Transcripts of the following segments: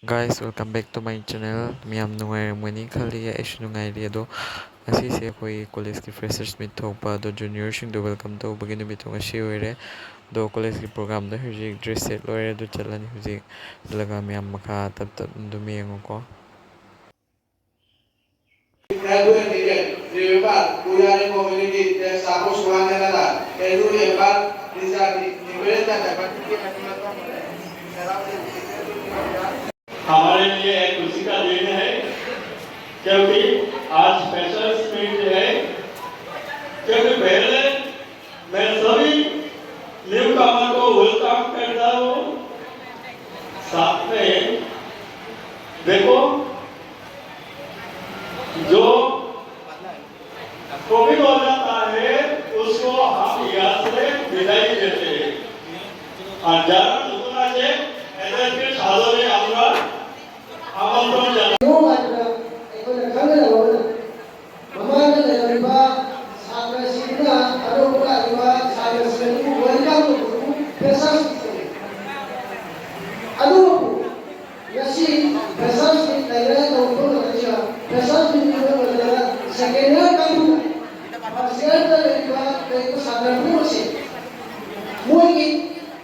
Guys, welcome back to my channel. ꯃꯌꯥꯝ ꯅꯨꯡꯉꯥꯏꯔꯝꯒꯅꯤ ꯈꯜꯂꯤ ꯑꯩꯁꯨ ꯅꯨꯡꯉꯥꯏꯔꯤ ꯑꯗꯣ ꯉꯁꯤꯁꯦ ꯑꯩꯈꯣꯏ ꯀꯣꯂꯦꯖꯀꯤ ꯐ꯭ꯔꯦꯁꯔꯁ ꯃꯤꯠ ꯊꯣꯛꯄ ꯑꯗꯣ ꯖꯨꯅꯤꯌꯔꯁꯤꯡꯗꯣ ꯋꯦꯜꯀꯝ ꯇꯧꯕꯒꯤ ꯅꯨꯃꯤꯠꯇꯣ ꯉꯁꯤ ꯑꯣꯏꯔꯦ ꯑꯗꯣ ꯀꯣꯂꯦꯖꯀꯤ ꯄ꯭ꯔꯣꯒ꯭ꯔꯥꯝꯗ ꯍꯧꯖꯤꯛ ꯗ꯭ꯔꯦꯁ ꯁꯦꯠ ꯂꯣꯏꯔꯦ ꯑꯗꯨ ꯆꯠꯂꯅꯤ ꯍꯧꯖꯤꯛ ꯆꯠꯂꯒ ꯃꯌꯥꯝ ꯃꯈꯥ ꯇꯞ ꯇꯞꯅ ꯑꯗꯨꯝ ꯌꯦꯡꯉꯨꯀꯣ. Graduate Direct, River, Kuyari Community, the Samus Wanganala, Edu Ebar, Rizadi, Nivelta, हमारे लिए एक खुशी का दिन है क्योंकि आज स्पेशल मीट है क्योंकि पहले मैं सभी न्यू कमर को वेलकम करता हूँ साथ में देखो जो कोविड हो जाता है उसको हम यहाँ से विदाई देते हैं और जरा दुकान से ऐसे फिर सालों में आऊँगा আমন্ত্রণ জানাই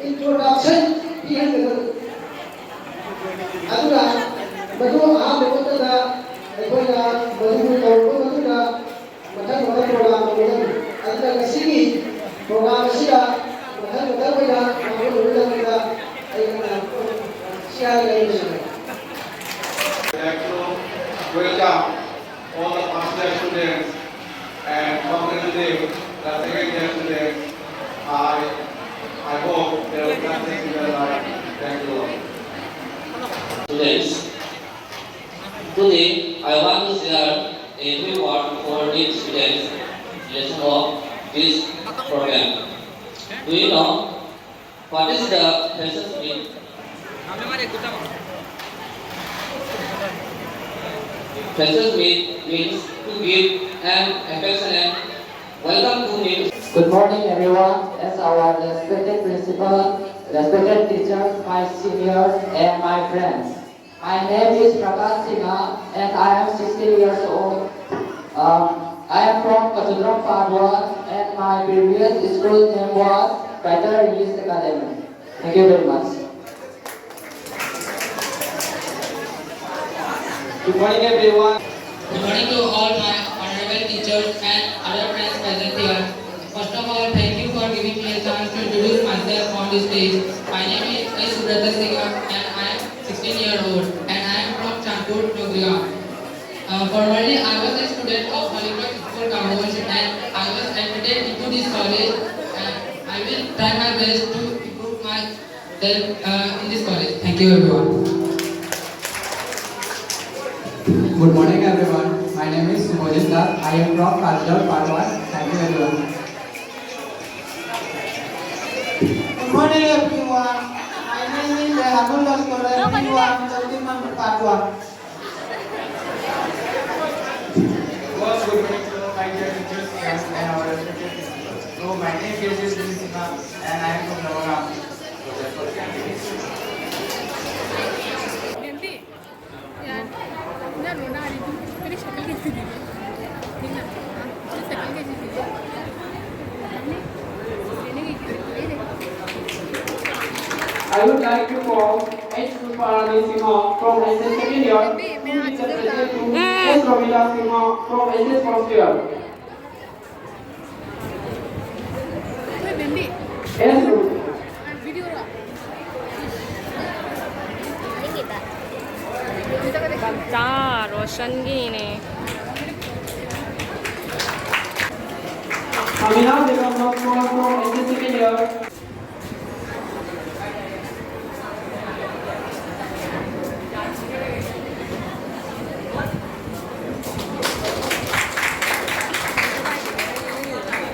introduction Betul, betul dah. Ekor dah, betul betul dah. Macam program ada kesini program sia, macam dah. Betul dah. Sia lagi. Welcome all the first year students and congratulate the second year students. I hope they will succeed in their life. Thank you. Students, today I want to share a few words for new students lesson of this program. Do you know what is the freshers meet? Freshers meet means to give an affectionate welcome to new. Good morning everyone, as our respected principal, respected teachers, my seniors and my friends. My name is Prakash Singha and I am 16 years old. I am from Kachudram Padua and my previous school name was Better English Academy. Thank you very much. Good morning everyone. Good morning to all my honorable teachers and other friends present here. First of all, thank you for giving me a chance to introduce myself on this stage. My name is S. Subrata Singha and I am 16 years old and I am from Chandpur, Nogriya. Formerly, I was a student of Holycross School, Kamosh, and I was admitted into this college and I will try my best to improve myself in this college. Thank you everyone. Good morning everyone. My name is Mojit Das. I am from Kajal, Parwan. Thank you everyone. Good morning everyone. My name is Rahul Laskar and I am 13 member Parwan. Good morning to my dear teachers and our respected principals. So my name is Singha and I am from Navagam. I would like to call H. Suparani Singha from SS second year to teacher present to S. Ramila Singha from SS first year. S. बच्चा रोशनगी ने Amina Begum from SS second year.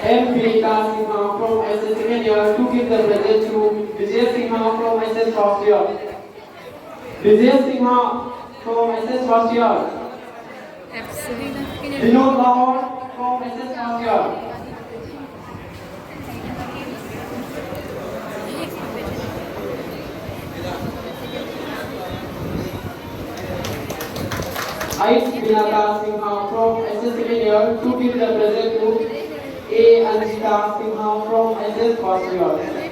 M. Vika Singha from SS second year to give the present to Vijay Singha from SS first year. Vijay Singha from SS first year. Vinod Lahore from SS first year. I, Vinata Singha from SS second year to give the present to A. Anjita Singha from SS first year.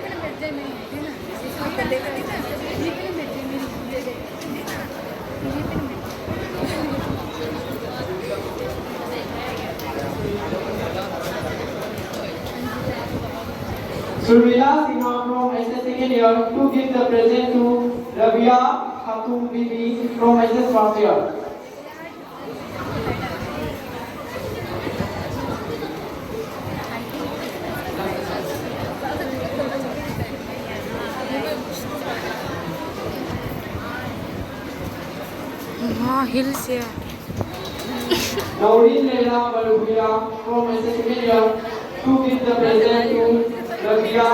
Surmila Singha from SS second year to give the present to Rabia Khatum Bibi from SS first year. हाँ hills है Naurin Leila Balubia from SS second year to give the present to Rabia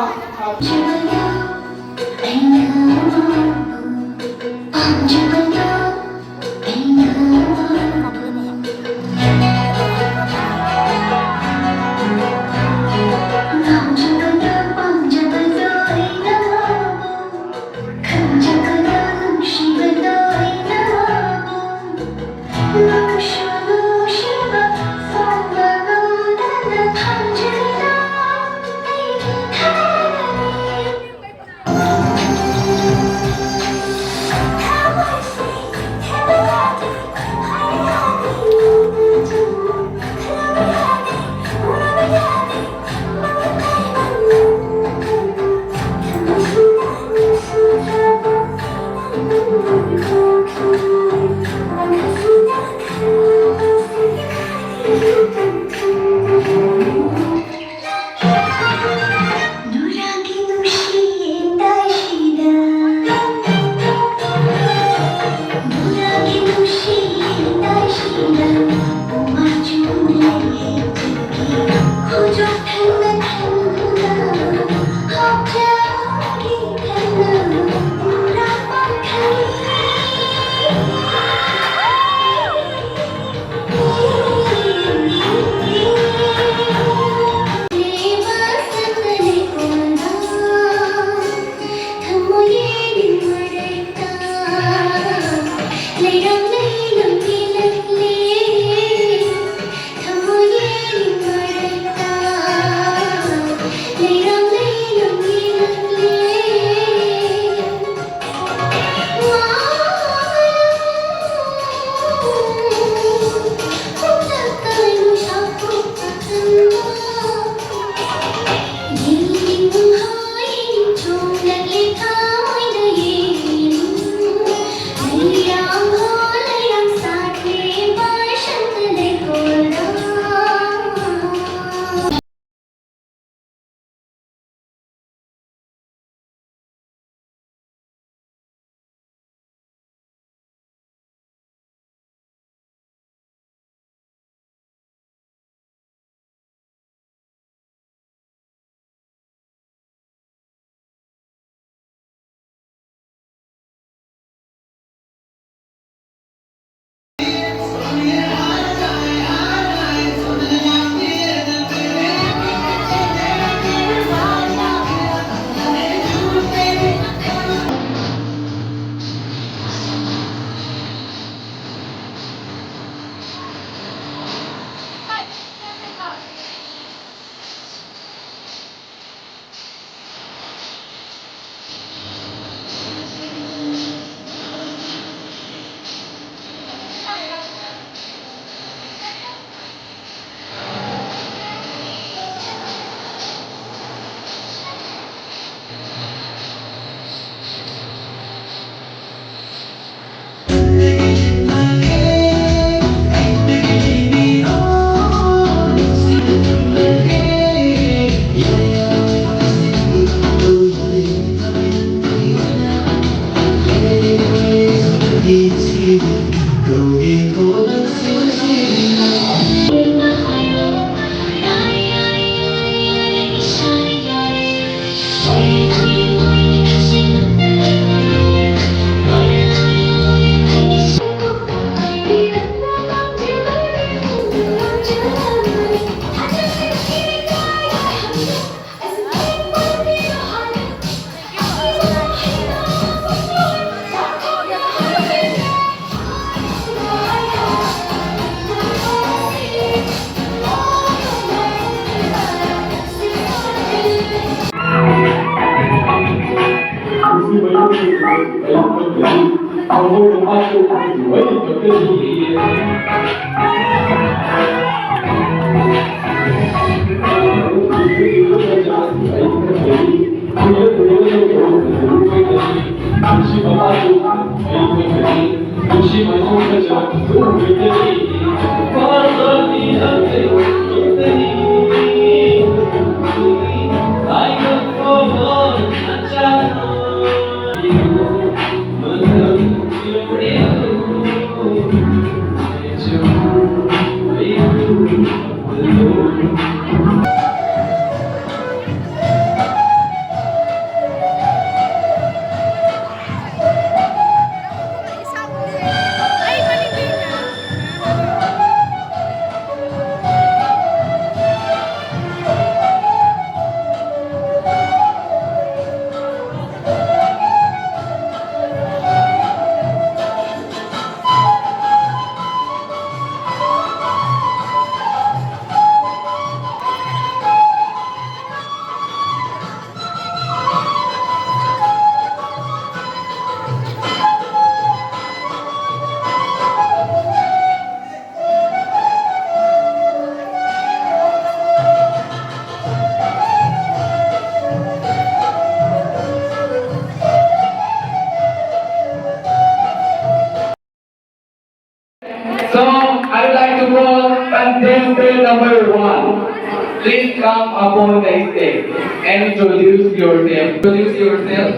So I would like to call contestant number 1. Please come upon the stage and introduce yourself. Introduce yourself.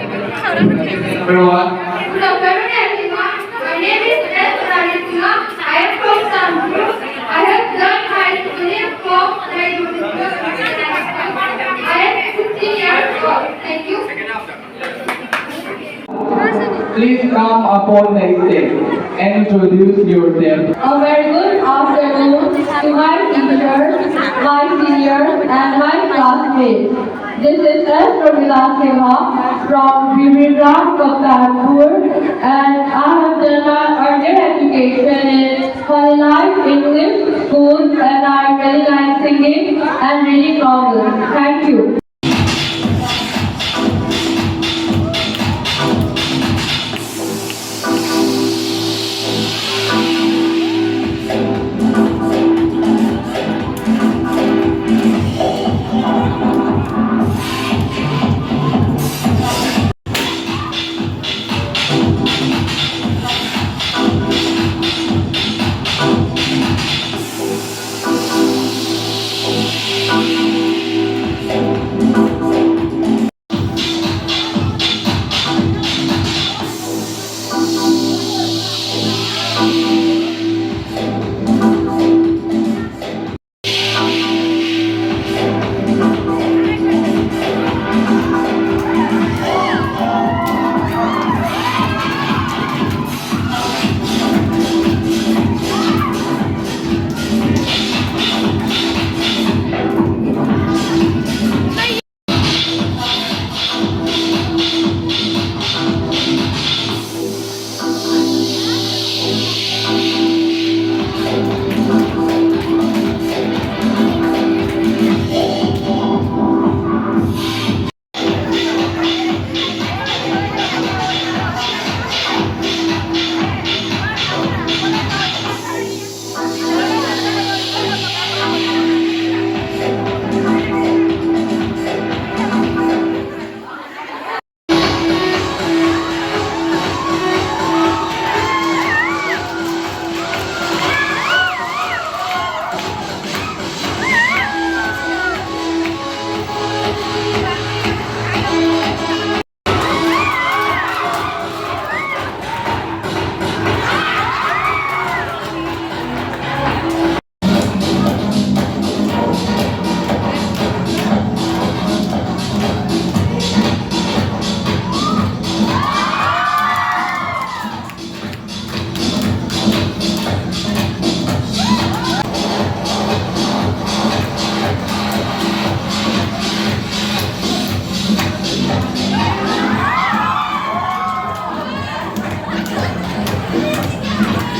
Contestant number 1. Good afternoon, everyone. My name is S. Radhika. I am from Sanpur. I have done my schooling from the University of I am 16 years old. Thank you. Please come upon the stage and introduce yourself. A very good afternoon to my teachers, my seniors, and my classmates. This is S. Pramila Seva from Vivigrad, Kaptanpur, and I have done my earlier education in Holy Life English School, and I really like singing and reading novels. Thank you.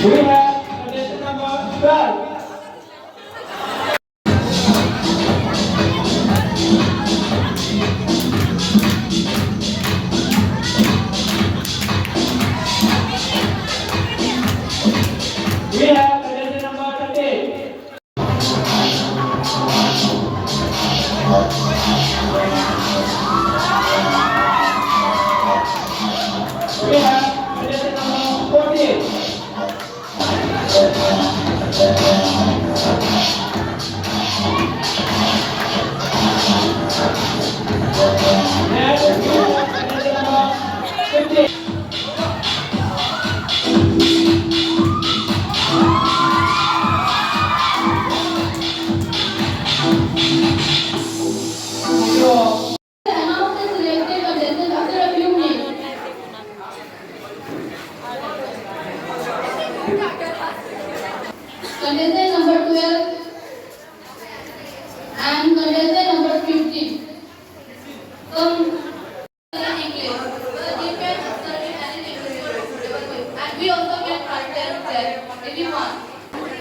We have contestant number 12. contestant number 12 and contestant number 15. Come in English. The defense study and English. And we also get practice there if you want.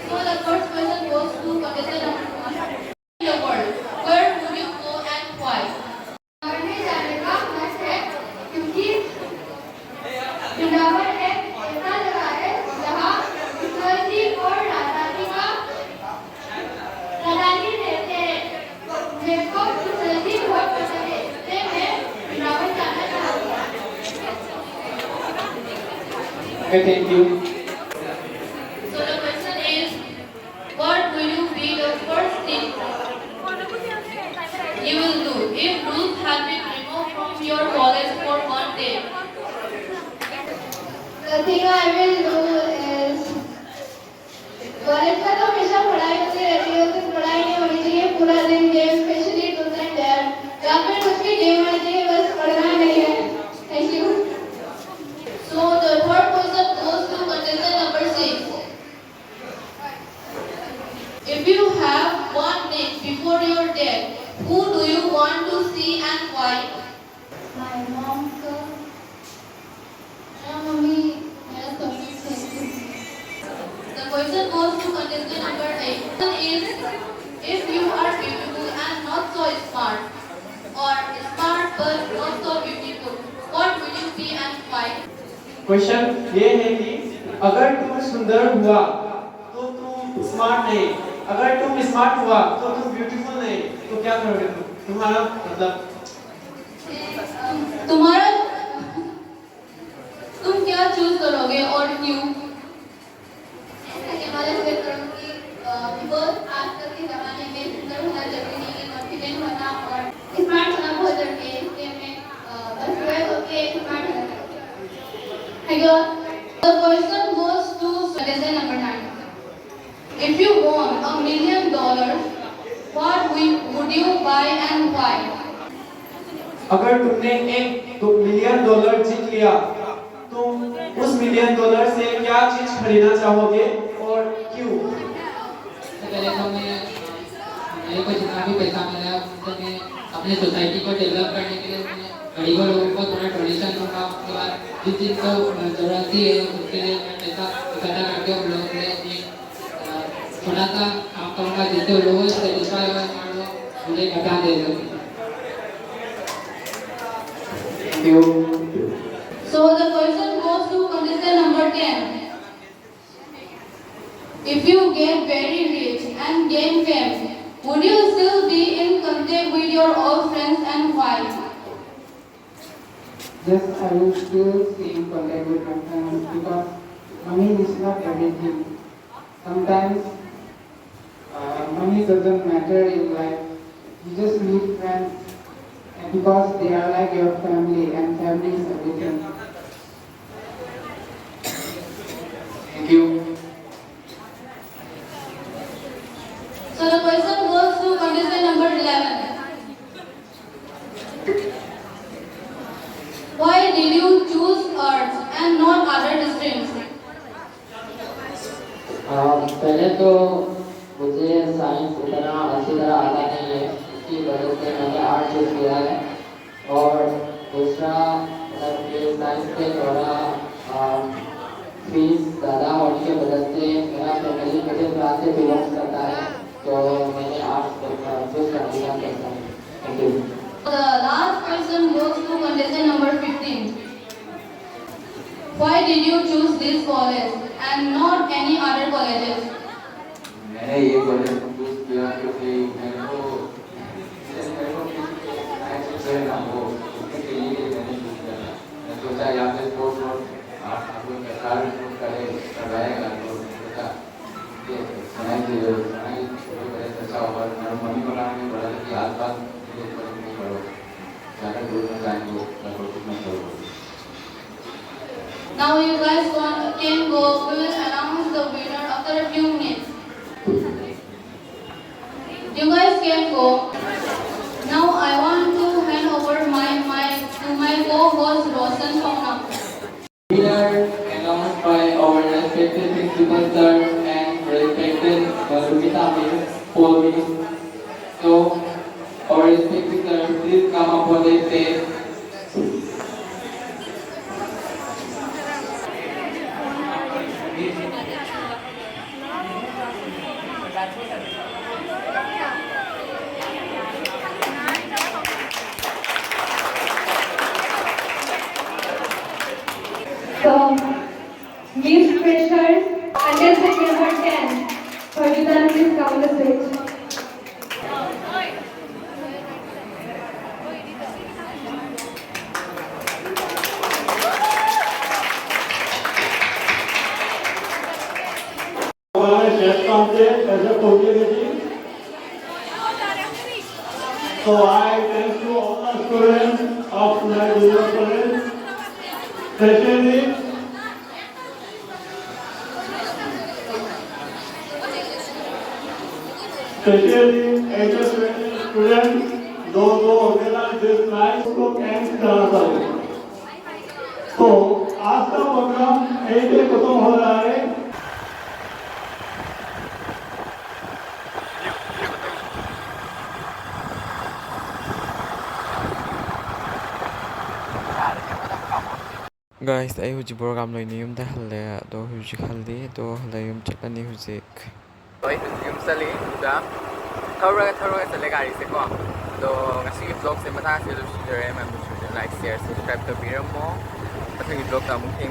So the first question goes to contestant number 1. In the world, where would you go and why? हमने जाने का मत है क्योंकि वृंदावन एक ऐसा जगह है जहाँ कृष्ण जी और राधा जी का राधा जी रहते हैं। मेरे को कृष्ण जी बहुत पसंद है इसलिए मैं वृंदावन जाना चाहती हूँ। Okay, thank you. So the question is, what will you be the first thing you will do if rules have been removed from your college for one day? The thing I will do is college का तो हमेशा पढ़ाई होती रहती है तो पढ़ाई नहीं होनी चाहिए पूरा दिन गेम स्पेशली टूथ एंड डेयर या फिर कुछ भी गेम होना चाहिए बस पढ़ना नहीं है। Thank you. So the third question goes to contestant number 6. If you have one night before your death, who do you want to see and why? My mom का मेरा मम्मी मेरा सबसे The question goes to contestant number 8. Question is, if you are beautiful and not so smart, or smart but not so beautiful, what will you be and why? Question ये है कि अगर तुम सुंदर हुआ तो तुम स्मार्ट नहीं, अगर तुम स्मार्ट हुआ तो तुम ब्यूटीफुल नहीं, तो क्या करोगे तुम? तुम्हारा मतलब तुम्हारा तुम क्या चूज करोगे और क्यों? हिमालय से करूँगी बिकॉज आजकल के ज़माने में सुंदर होना जरूरी नहीं है, कॉन्फिडेंट होना और स्मार्ट होना बहुत जरूरी है। इसलिए मैं बस वह होके स्मार्ट होना चाहती हूँ। The question goes to contestant number 9. If you won $1 million, what would you buy and why? अगर तुमने $1 मिलियन जीत लिया तो उस $1 मिलियन से क्या चीज खरीदना चाहोगे और क्यों? पहले तो मेरे को जितना भी पैसा मिला उससे मैं अपने सोसाइटी को डेवलप करने के लिए मैं गरीबों लोगों को थोड़ा डोनेशन दूंगा। उसके बाद जिस चीज़ को जरूरत है उसके लिए मैं पैसा इकट्ठा करके उन लोगों के लिए एक छोटा सा काम करूँगा जिससे उन लोगों से सेटिस्फाई हो और लोग मुझे घटा दे सकें। Thank you. So the question goes to contestant number 10. If you get very rich and gain fame, would you still be in contact with your old friends and why? Yes, I will still stay in contact with my friends because money is not everything. Sometimes money doesn't matter in life. You just need friends and because they are like your family and family is everything. Thank you. So the question goes to contestant number 11. Why did you choose arts and not other streams? पहले तो मुझे science इतना अच्छी तरह आता नहीं है, इसकी वजह से मैंने आर्ट चूज किया है। और दूसरा मतलब साइंस के थोड़ा फीस ज़्यादा होने की वजह से मेरा फैमिली मिडिल क्लास से बिलोंग करता है, तो मैंने आर्ट चूज करने का सोचा है। Thank you. The last question goes to contestant number 15. Why did you choose this college and not any other colleges? मैंने ये कॉलेज चूज किया क्योंकि मेरे को ना हो उसके लिए मैंने चूज किया। मैं सोचा यहाँ पे स्पोर्ट्स और सरकार चूज करवाएगा तो सोचा कि पढ़ाई अच्छा होगा। मेरा मम्मी बनाने में बड़ा कि आसपास नहीं पढ़ो, ज़्यादा दूर में जाएंगे मैं कोशिश नहीं करूँगा। Now you guys can go. We will announce the winner after a few minutes. You guys can go. Now I want to hand over my mic to my co-host Roshan Pauna. Winner announced by our respected principal sir and respected Lumita Miss, Paul Miss. So, our respected teacher, please come up on the stage. So, Miss Freshers, contestant number 10, Pavita, please come on the stage. हमारे chest complex ऐसे पहुंचेगी। So I thank you all the students of my junior college, especially HSS students, those who organize this night को thanks करना चाहिए। तो आज का programme यहीं पे खत्म हो रहा है। Guys, ay huji program loy ni yum da halle do huji haldi do halle yum chakani hujik. Oi, yung sali da. Thorough sa legari se ko. Do ngasi yung vlog sa mata sa share, like share, subscribe to Biro mo. Patang yung vlog ta mong king